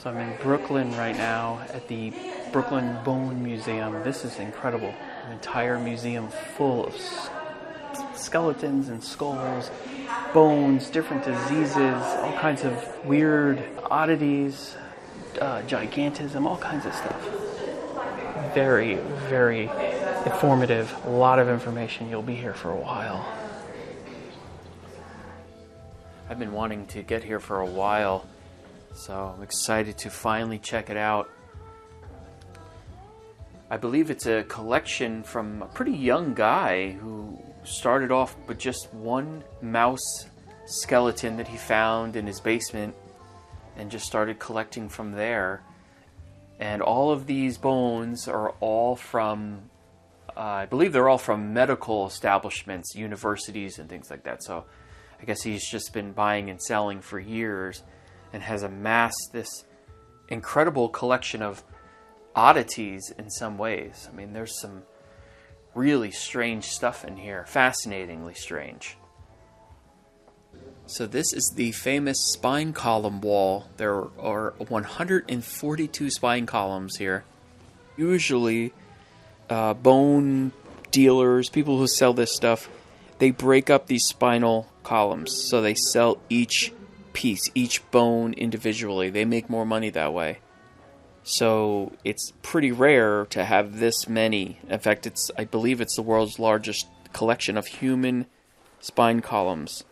So I'm in Brooklyn right now at the Brooklyn Bone Museum. This is incredible. An entire museum full of skeletons and skulls, bones, different diseases, all kinds of weird oddities, gigantism, all kinds of stuff. Very, very informative. A lot of information. You'll be here for a while. I've been wanting to get here for a while, so I'm excited to finally check it out. I believe it's a collection from a pretty young guy who started off with just one mouse skeleton that he found in his basement and just started collecting from there. And all of these bones are all from, I believe they're all from medical establishments, universities and things like that. So I guess he's just been buying and selling for years and has amassed this incredible collection of oddities in some ways. I mean, there's some really strange stuff in here, fascinatingly strange. So this is the famous spine column wall. There are 142 spine columns here. Usually, bone dealers, people who sell this stuff, they break up these spinal columns. So they sell each piece, each bone individually. They make more money that way. So it's pretty rare to have this many. In fact, I believe it's the world's largest collection of human spine columns.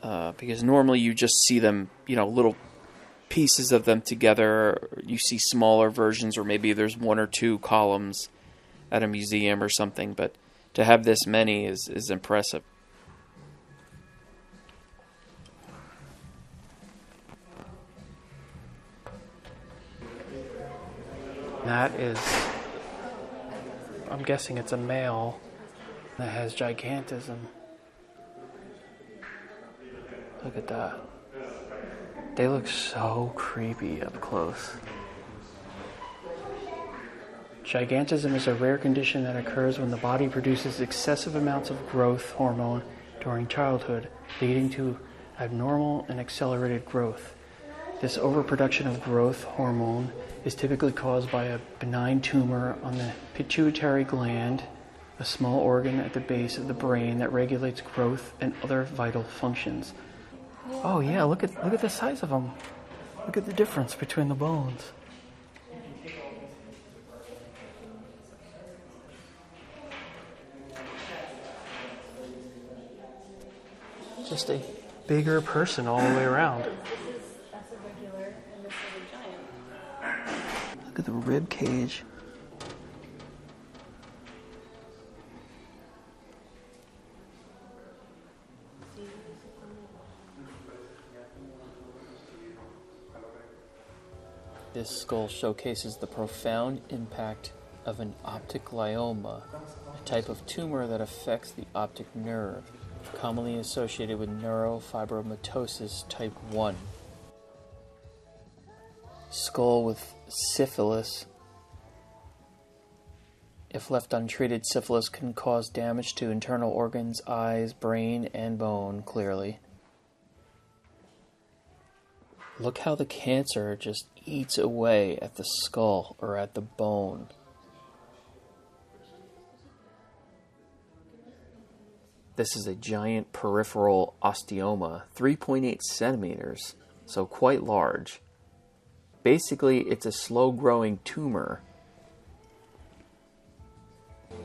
Because normally you just see them, little pieces of them together. You see smaller versions, or maybe there's one or two columns at a museum or something. But to have this many is impressive. That is, I'm guessing it's a male that has gigantism. Look at that. They look so creepy up close. Gigantism is a rare condition that occurs when the body produces excessive amounts of growth hormone during childhood, leading to abnormal and accelerated growth. This overproduction of growth hormone is typically caused by a benign tumor on the pituitary gland, a small organ at the base of the brain that regulates growth and other vital functions. Oh yeah, look at the size of them. Look at the difference between the bones. Just a bigger person all the way around. Look at the rib cage. This skull showcases the profound impact of an optic glioma, a type of tumor that affects the optic nerve, commonly associated with neurofibromatosis type 1. Skull with syphilis. If left untreated, syphilis can cause damage to internal organs, eyes, brain, and bone, clearly. Look how the cancer just eats away at the skull or at the bone. This is a giant peripheral osteoma, 3.8 centimeters, so quite large. Basically, it's a slow-growing tumor.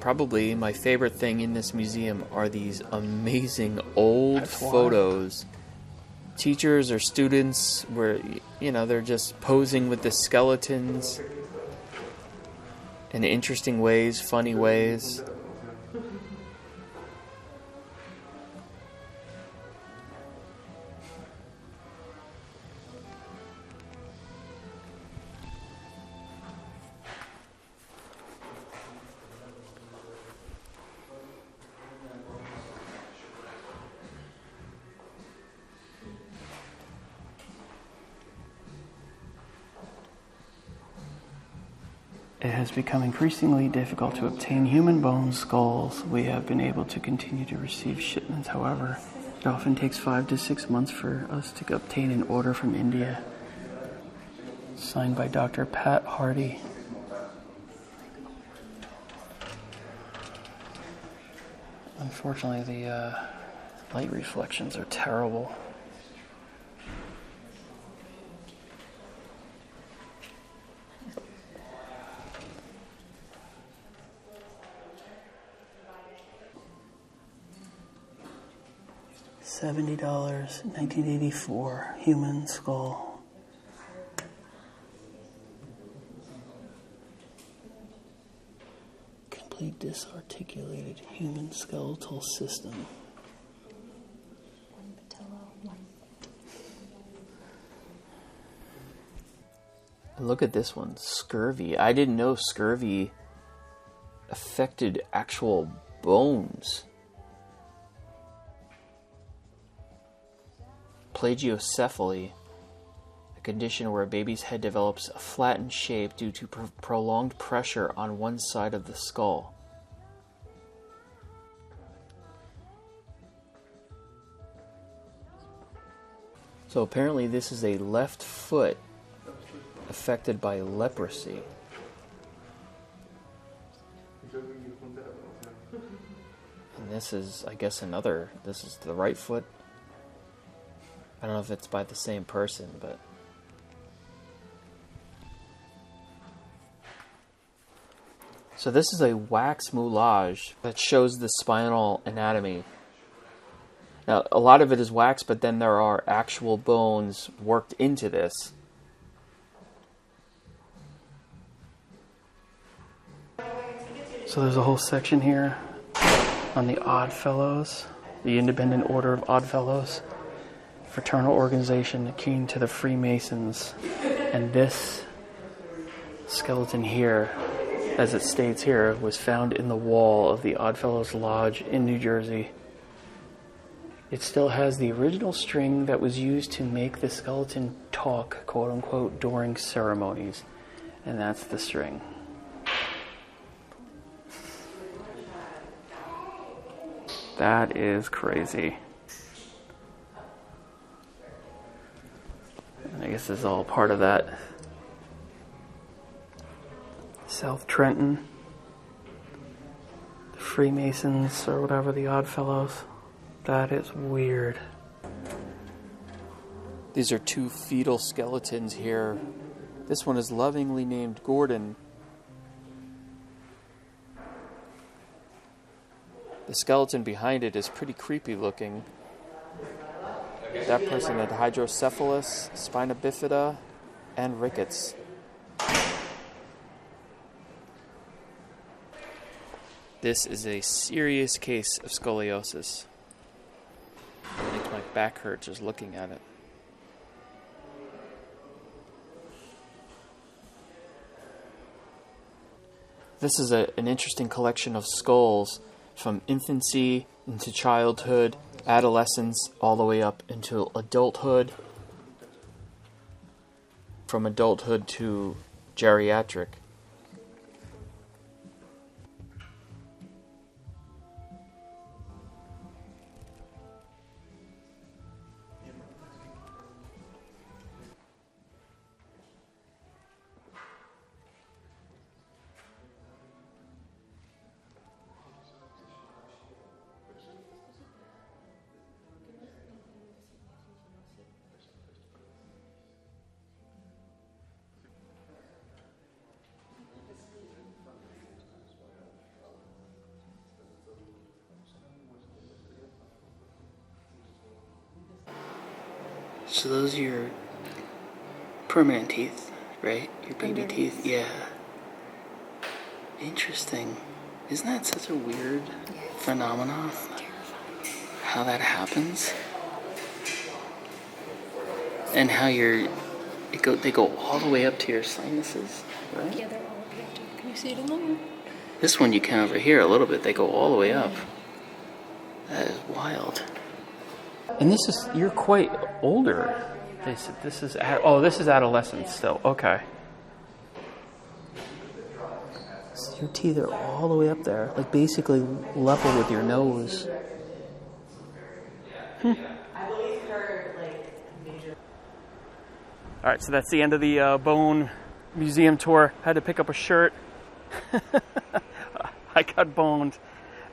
Probably my favorite thing in this museum are these amazing old photos. Teachers or students where, they're just posing with the skeletons in interesting ways, funny ways. It has become increasingly difficult to obtain human bone skulls. We have been able to continue to receive shipments, however. It often takes 5 to 6 months for us to obtain an order from India. Signed by Dr. Pat Hardy. Unfortunately, the light reflections are terrible. $70, 1984, human skull. Complete disarticulated human skeletal system. Look at this one, scurvy. I didn't know scurvy affected actual bones. Plagiocephaly, a condition where a baby's head develops a flattened shape due to prolonged pressure on one side of the skull. So apparently this is a left foot affected by leprosy. And this is, I guess, this is the right foot. I don't know if it's by the same person, but... So this is a wax moulage that shows the spinal anatomy. Now, a lot of it is wax, but then there are actual bones worked into this. So there's a whole section here on the Oddfellows, the Independent Order of Oddfellows. Fraternal organization akin to the Freemasons, and this skeleton here, as it states here, was found in the wall of the Oddfellows Lodge in New Jersey. It still has the original string that was used to make the skeleton talk, quote unquote, during ceremonies, and that's the string. That is crazy. I guess this is all part of that. South Trenton, the Freemasons, or whatever, the Oddfellows. That is weird. These are two fetal skeletons here. This one is lovingly named Gordon. The skeleton behind it is pretty creepy looking. That person had hydrocephalus, spina bifida, and rickets. This is a serious case of scoliosis. It makes my back hurt just looking at it. This is an interesting collection of skulls from infancy into childhood, adolescence, all the way up into adulthood, from adulthood to geriatric. So those are your permanent teeth, right? Your baby teeth? Yeah. Interesting. Isn't that such a weird phenomenon? How that happens? And how they go all the way up to your sinuses, right? Yeah, they're all objective. Can you see it in there? This one you can over here a little bit. They go all the way up. That is wild. And this is, you're quite older. They said this is, this is adolescence still. Okay. So your teeth are all the way up there, like basically level with your nose. All right, so that's the end of the bone museum tour. Had to pick up a shirt. I got boned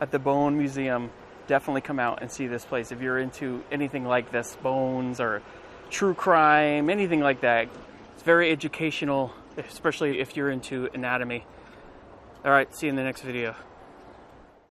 at the Bone Museum. Definitely come out and see this place if you're into anything like this, bones or true crime, anything like that. It's very educational, especially if you're into anatomy. All right, see you in the next video.